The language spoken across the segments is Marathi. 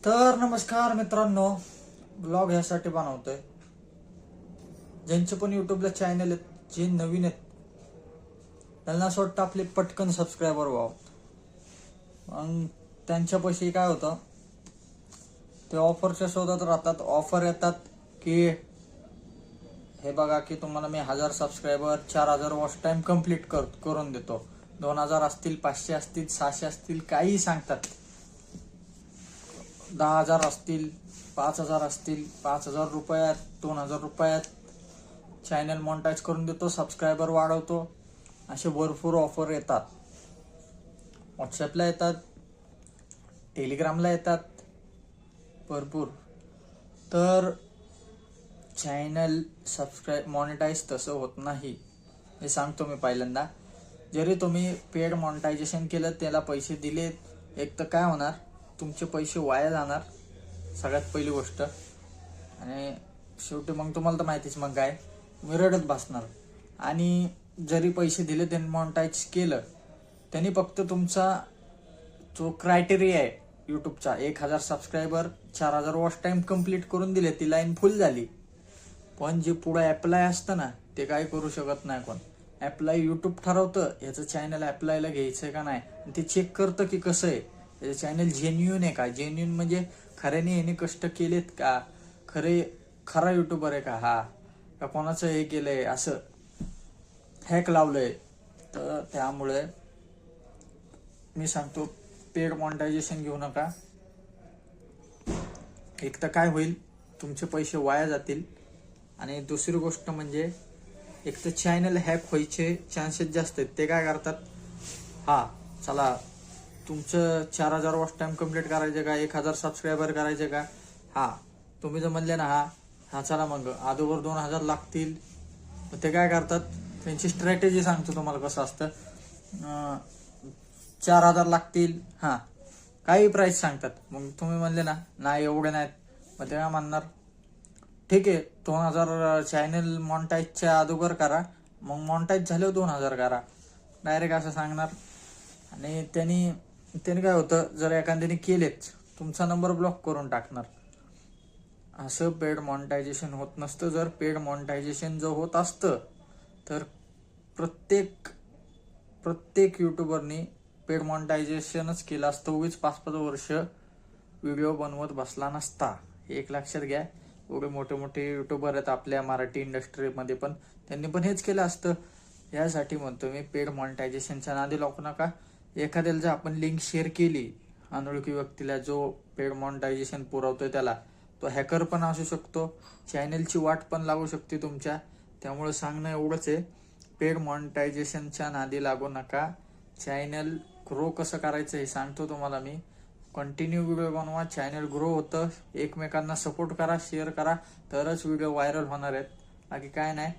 तर नमस्कार मित्रांनो, ब्लॉग ह्यासाठी बनवतोय ज्यांचे पण युट्यूबला चॅनल आहेत, जे नवीन आहेत त्यांना असं वाटतं आपले पटकन सबस्क्रायबर व्हावं. मग त्यांच्यापाशी काय होतं, ते ऑफरच्या शोधात राहतात. ऑफर येतात की हे बघा की तुम्हाला मी 1000 सबस्क्रायबर 4000 वॉच टाइम कम्प्लीट करून देतो. 2000 असतील, 500 असतील, 600 असतील, काही सांगतात. 10,000 असतील, 5,000 असतील, 5,000 रुपयात, 2,000 रुपयात चॅनल मॉनिटाईज करून देतो, सबस्क्रायबर वाढवतो. असे भरपूर ऑफर येतात. व्हॉट्सॲपला येतात, टेलिग्रामला येतात, भरपूर. तर चॅनल मॉनिटाईज तसं होत नाही, हे सांगतो मी पहिल्यांदा. जरी तुम्ही पेड मॉनिटायझेशन केलं, त्याला पैसे दिले, एक तर काय होणार, तुमचे पैसे वाया जाणार सगळ्यात पहिली गोष्ट. आणि शेवटी मग तुम्हाला तर माहितीच, मग काय तुम्ही रडत बसणार. आणि जरी पैसे दिले, त्यांनी मॉनिटाईज केलं, त्यांनी फक्त तुमचा जो क्रायटेरिया आहे यूट्यूबचा, 1000 सबस्क्रायबर 4000 वॉच टाइम कम्प्लीट करून दिले, ती लाईन फुल झाली. पण जे पुढे अप्लाय असतं ना, ते काय करू शकत नाही कोण. अप्लाय यूट्यूब ठरवतं याचं चॅनल अप्लायला घ्यायचंय का नाही, ते चेक करतं की कसं आहे, याचं चॅनल जेन्युन आहे का. जेन्युन म्हणजे खऱ्याने याने कष्ट केलेत का, खरा युट्यूबर आहे का हा, का कोणाचं हे केलंय, असं हॅक लावलंय. तर त्यामुळे मी सांगतो, पेड मॉनिटायझेशन घेऊ नका. एक तर काय होईल, तुमचे पैसे वाया जातील. आणि दुसरी गोष्ट म्हणजे, एक तर चॅनल हॅक व्हायचे चान्सेस जास्त आहेत. ते काय करतात, हा चला तुमचं 4000 वॉच टाइम कम्प्लीट करायचे का, 1000 सबस्क्रायबर करायचे का, हा तुम्ही जर म्हणले ना हा चला, मग अगोदर 2000 लागतील. ते काय करतात, त्यांची स्ट्रॅटेजी सांगतो तुम्हाला कसं असतं. 4000 लागतील, हा काही प्राइस सांगतात. मग तुम्ही म्हणले ना नाही एवढे नाहीत, मग ते काय म्हणणार, ठीक आहे 2000 चॅनल मॉनिटाईजच्या अगोदर करा, मग मॉनिटाईज झाल्यावर 2000 करा, डायरेक्ट असं सांगणार. आणि त्यांनी काय होतं, जर एखाद्याने केलेच, तुमचा नंबर ब्लॉक करून टाकणार. असं पेड मॉनिटायझेशन होत नसतं. जर पेड मॉनिटायझेशन जर होत असतं, तर प्रत्येक युट्यूबरनी पेड मॉनिटायझेशनच केलं असतं, उगीच 5-5 वर्ष व्हिडिओ बनवत बसला नसता. एक लक्षात घ्या. एवढे मोठे मोठे युट्यूबर आहेत आपल्या मराठी इंडस्ट्रीमध्ये, पण त्यांनी पण हेच केलं असतं. यासाठी म्हणतो मी, पेड मॉनिटायझेशनच्या नादी लागू नका. एखाद्याला जर आपण लिंक शेअर केली अनोळखी व्यक्तीला, जो पेड मॉनिटायझेशन पुरवतोय त्याला, तो हॅकर पण असू शकतो, चॅनलची वाट पण लागू शकते तुमच्या. त्यामुळे सांगणं एवढंच आहे, पेड मॉनिटायझेशनच्या नादी लागू नका. चॅनल ग्रो कसं करायचं हे सांगतो तुम्हाला मी. कंटिन्यू व्हिडिओ बनवा, चॅनल ग्रो होतं. एकमेकांना सपोर्ट करा, शेअर करा, तरच व्हिडिओ व्हायरल होणार आहेत. बाकी काय नाही.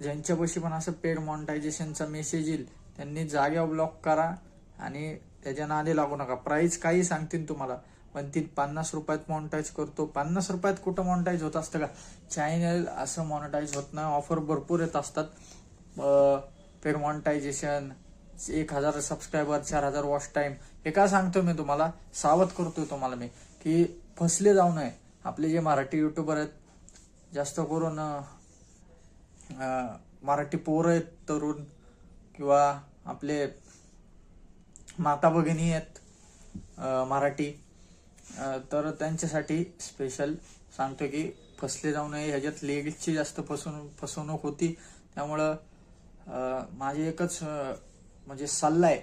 ज्यांच्यापाशी पण असं पेड मॉनिटायझेशनचा मेसेज येईल, त्यांनी जाग्यावर ब्लॉक करा आणि त्याच्या नादी लागू नका. प्राइस काही सांगतील तुम्हाला, पण ती 50 रुपयात मॉनिटाईज करतो. 50 रुपयात कुठं मॉनिटाईज होत असतं का चॅनल, असं मॉनिटाईज होत नाही. ऑफर भरपूर येत असतात. Paid monetisation, 1000 subscriber 4000 watch time. हे काय सांगतो मी तुम्हाला, सावध करतोय तुम्हाला मी, की फसले जाऊ नये. आपले जे मराठी युट्यूबर आहेत, जास्त करून मराठी पोरं आहेत, तरुण, किंवा आपले माता भगिनी आहेत मराठी, तर त्यांच्यासाठी स्पेशल सांगतो की फसले जाऊ नये. ह्याच्यात लेडीजची जास्त फसवणूक होती. त्यामुळं माझी एकच म्हणजे सल्ला आहे,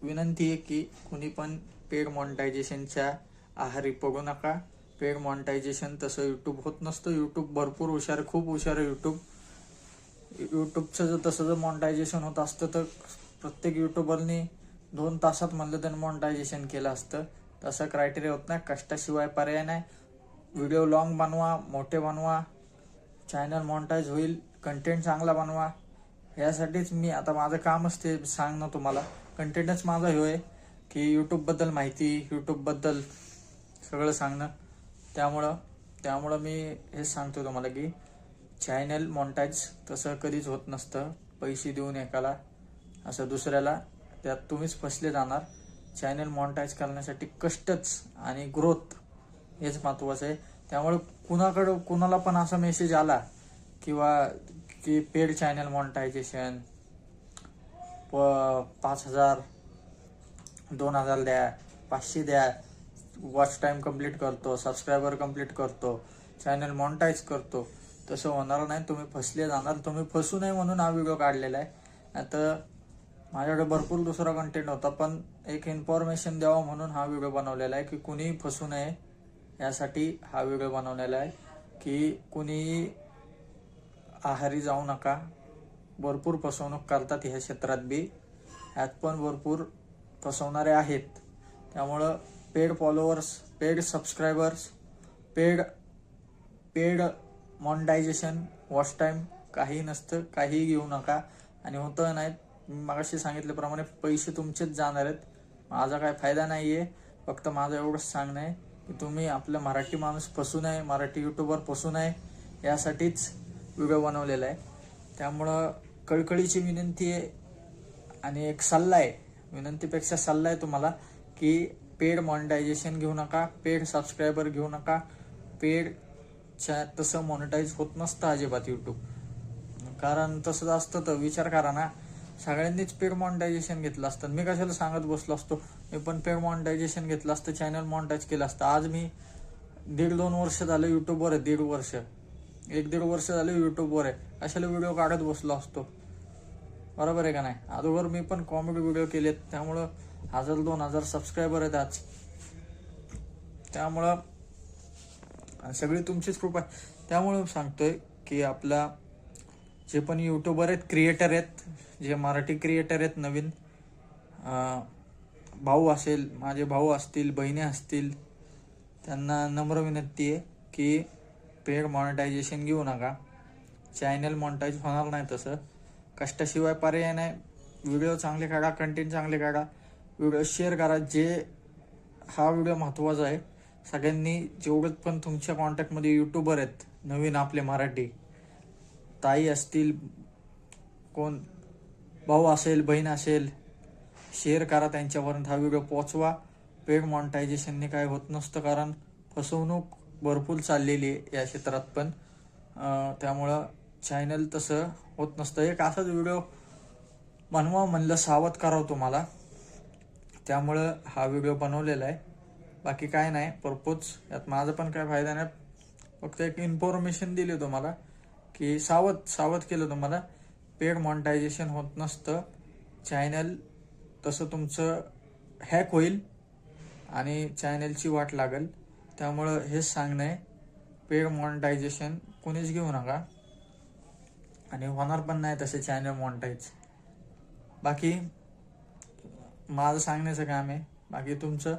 विनंती आहे की कुणी पण पेड मॉनिटायझेशनच्या आहारी पडू नका. पेड मॉनिटायझेशन तसं युट्यूब होत नसतं. युट्यूब भरपूर हुशार आहे, खूप हुशार आहे युट्यूबचं. जर तसं जर मॉनिटायझेशन होत असतं, तर प्रत्येक युट्यूबरनी 2 तासात म्हणलं त्यानं मॉनिटायझेशन केलं असतं. तसं क्रायटेरिया होत नाही, कष्टाशिवाय पर्याय नाही. व्हिडिओ लॉंग बनवा, मोठे बनवा, चॅनल मॉनिटाईज होईल. कंटेंट चांगला बनवा. यासाठीच मी आता माझं कामच ते सांगणं तुम्हाला. कंटेंटच माझा हे आहे की यूट्यूबबद्दल माहिती, यूट्यूबबद्दल सगळं सांगणं. त्यामुळं मी हेच सांगतो तुम्हाला की चॅनल मॉनिटाईज तसं कधीच होत नसतं. पैसे देऊन एकाला, असं दुसऱ्याला, त्यात तुम्हीच फसले जाणार. चॅनल मॉनिटाईज करण्यासाठी कष्टच आणि ग्रोथ हेच महत्त्वाचं आहे. त्यामुळे कुणाला पण असा मेसेज आला किंवा की पेड चॅनल मॉनिटायझेशन 5,000 2,000 द्या, 500 द्या, वॉच टाइम कंप्लीट करतो, सबस्क्रायबर कंप्लीट करतो, चॅनल मॉनिटाईज करतो, तसं होणार नाही. तुम्ही फसले जाणार. तुम्ही फसू नये म्हणून हा व्हिडिओ काढलेला आहे. आता माझ्याकडे भरपूर दुसरा कंटेंट होता, पण एक इन्फॉर्मेशन द्यावं म्हणून हा व्हिडिओ बनवलेला आहे की कुणीही फसू नये यासाठी हा व्हिडिओ बनवलेला आहे. की कुणीही आहारी जाऊ नका. भरपूर फसवणूक करतात ह्या क्षेत्रात बी. ह्यात पण भरपूर फसवणारे आहेत. त्यामुळं paid followers, paid subscribers, paid monetisation, watch time काही नसतं. काही घेऊ नका. आणि होतं नाही, मगाशी सांगितल्याप्रमाणे पैसे तुमचेच जाणार आहेत. माझा काय फायदा नाही आहे. फक्त माझं एवढंच सांगणं आहे की तुम्ही आपलं मराठी माणूस फसू नये, मराठी यूट्यूबर फसू नये यासाठीच व्हिडिओ बनवलेला आहे. त्यामुळं कळकळीची विनंती आहे आणि एक सल्ला आहे, विनंतीपेक्षा सल्ला आहे तुम्हाला की पेड मॉनिटायझेशन घेऊ नका, पेड सबस्क्रायबर घेऊ नका. तसं मॉनिटाईज होत नसतं अजिबात यूट्यूब. कारण तसंच असतं तर विचार करा ना, सगळ्यांनीच पेड मॉनिटायझेशन घेतलं असतं. मी कशाला सांगत बसलो असतो. मी पण पेड मॉनिटायझेशन घेतलं असतं, चॅनल मॉनिटाईज केलं असतं. आज मी 1.5-2 वर्ष झालं यूट्यूबवर आहे. 1.5 वर्ष झालं यूट्यूबवर आहे. कशाला व्हिडिओ काढत बसलो असतो. बरोबर आहे का नाही. अगोदर मी पण कॉमेडी व्हिडिओ केलेत, त्यामुळं 1,000-2,000 सबस्क्रायबर आहेत आज. त्यामुळं सगळी तुमचीच कृपा आहे. त्यामुळं सांगतोय की आपला जे पण यूट्यूबर आहेत, क्रिएटर आहेत, जे मराठी क्रिएटर आहेत नवीन, भाऊ असेल, माझे भाऊ असतील, बहिणी असतील, त्यांना नम्र विनंती आहे की पेड मॉनिटायझेशन घेऊ नका. चॅनल मॉनिटाईज होणार नाही. तसं कष्टाशिवाय पर्याय नाही. व्हिडिओ चांगले काढा, कंटेंट चांगले काढा, व्हिडिओ शेअर करा. हा व्हिडिओ महत्त्वाचा आहे. सगळ्यांनी जेवढं पण तुमच्या कॉन्टॅक्टमध्ये यूट्यूबर आहेत नवीन आपले मराठी, ताई असतील, कोण भाऊ असेल, बहीण असेल, शेअर करा त्यांच्यापर्यंत. हा व्हिडिओ पोचवा. पेड मॉनिटायझेशनने काय होत नसतं, कारण फसवणूक भरपूर चाललेली आहे या क्षेत्रात पण. त्यामुळं चॅनल तसं होत नसतं. एक असाच व्हिडिओ बनवा म्हणलं, सावध करावं तुम्हाला. त्यामुळं हा व्हिडिओ बनवलेला आहे. बाकी काय नाही पर्पोज यात माझा पण काय फायदा नाही. फक्त एक इन्फॉर्मेशन दिली तुम्हाला की सावध केलं तुम्हाला. पेड मॉनिटायझेशन होत नसतं. चॅनल तसं तुमचं हॅक होईल आणि चॅनलची वाट लागेल. त्यामुळं हेच सांगणं आहे, पेड मॉनिटायझेशन कोणीच घेऊ नका आणि होणार पण नाही तसे चॅनल मॉनिटाईज. बाकी माझं सांगण्याचं काम आहे. बाकी तुमचं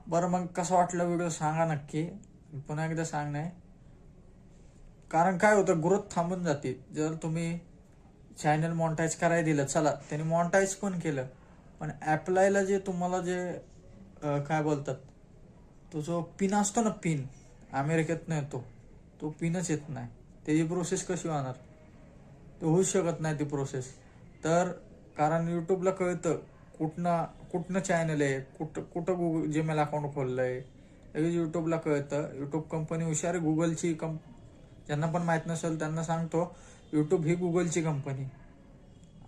बरं. मग कसं वाटलं व्हिडिओ सांगा नक्की. पुन्हा एकदा सांगणं आहे, कारण काय होतं, ग्रोथ थांबून जाते. जर तुम्ही चॅनल मॉनिटाईज करायला दिलं, चला त्यांनी मॉनिटाईज पण केलं, पण ॲप्लायला जे तुम्हाला जे काय बोलतात, तो जो पिन असतो ना, पिन अमेरिकेतनं येतो, तो पिनच येत नाही. त्याची प्रोसेस कशी होणार? तो होऊच शकत नाही ती प्रोसेस. तर कारण यूट्यूबला कळतं कुठनं चॅनल आहे, कुठं गुगल जीमेल अकाउंट खोललं आहे, लगेच यूट्यूबला कळतं. यूट्यूब कंपनी हुशार आहे. गुगलची ज्यांना पण माहीत नसेल त्यांना सांगतो, यूट्यूब ही गुगलची कंपनी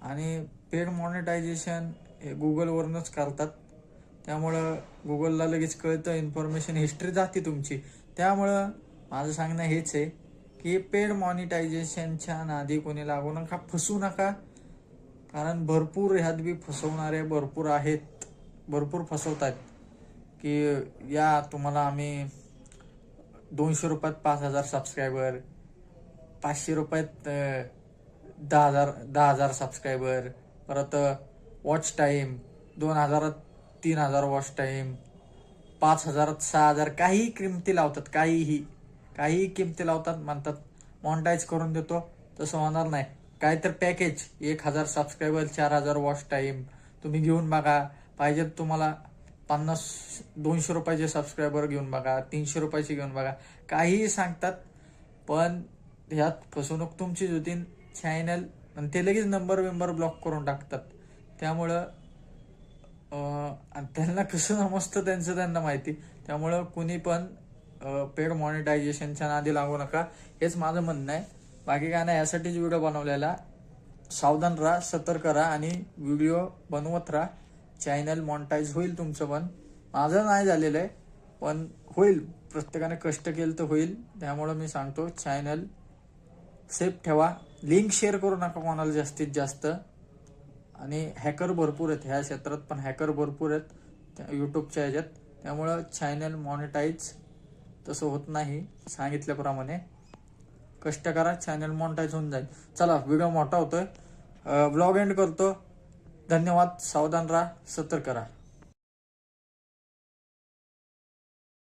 आणि पेड मॉनिटायझेशन हे गुगलवरूनच करतात. त्यामुळं गुगलला लगेच कळतं, इन्फॉर्मेशन हिस्ट्री जाते तुमची. त्यामुळं माझं सांगणं हेच आहे की पेड मॉनिटायझेशनच्या नादी कोणी लागू नका, फसू नका. कारण भरपूर ह्यात बी फसवणारे भरपूर आहेत, भरपूर फसवतात की या तुम्हाला आम्ही 200 रुपयात 5,000 सबस्क्रायबर, 500 रुपयात 10,000 सबस्क्रायबर, परत वॉच टाईम 2,000 3,000 वॉच टाईम, 5,000 6,000, काही किमती लावतात. काही किमती लावतात, म्हणतात मॉनिटाईज करून देतो. तसं होणार नाही. काय तर पॅकेज 1,000 सबस्क्रायबर, 4,000 वॉच टाईम तुम्ही घेऊन बघा. पाहिजे तुम्हाला 200 रुपयाचे सबस्क्रायबर घेऊन बघा, 300 रुपयाचे घेऊन बघा. काहीही सांगतात, पण ह्यात फसवणूक तुमचीच होती. चॅनल आणि ते लगेच नंबर ब्लॉक करून टाकतात. त्यामुळं आणि त्यांना कसं समजतं त्यांचं त्यांना माहिती. त्यामुळं कुणी पण पेड मॉनिटायझेशनच्या नादी लागू नका, हेच माझं म्हणणं आहे. बाकी काय नाही, यासाठीच व्हिडिओ बनवलेला. सावधान राहा, सतर्क राहा आणि व्हिडिओ बनवत राहा. चॅनल मॉनिटाईज होईल तुमचं पण. माझं नाही झालेलं आहे पण होईल. प्रत्येकाने कष्ट केलं तर होईल. त्यामुळं मी सांगतो चॅनल सेफ ठेवा. लिंक शेअर करू नका कोणाला जास्तीत जास्त. आणि हॅकर भरपूर आहेत ह्या क्षेत्रात, पण हॅकर भरपूर आहेत यूट्यूबच्या ह्याच्यात. त्यामुळं चॅनल मॉनिटाईज तसं होत नाही. सांगितल्याप्रमाणे कष्ट करा, चॅनल मॉनिटाईज होऊन जाईल. चला, व्हिडिओ मोठा होतोय, ब्लॉग एंड करतो. धन्यवाद. सावधान राहा, सतर्क राहा.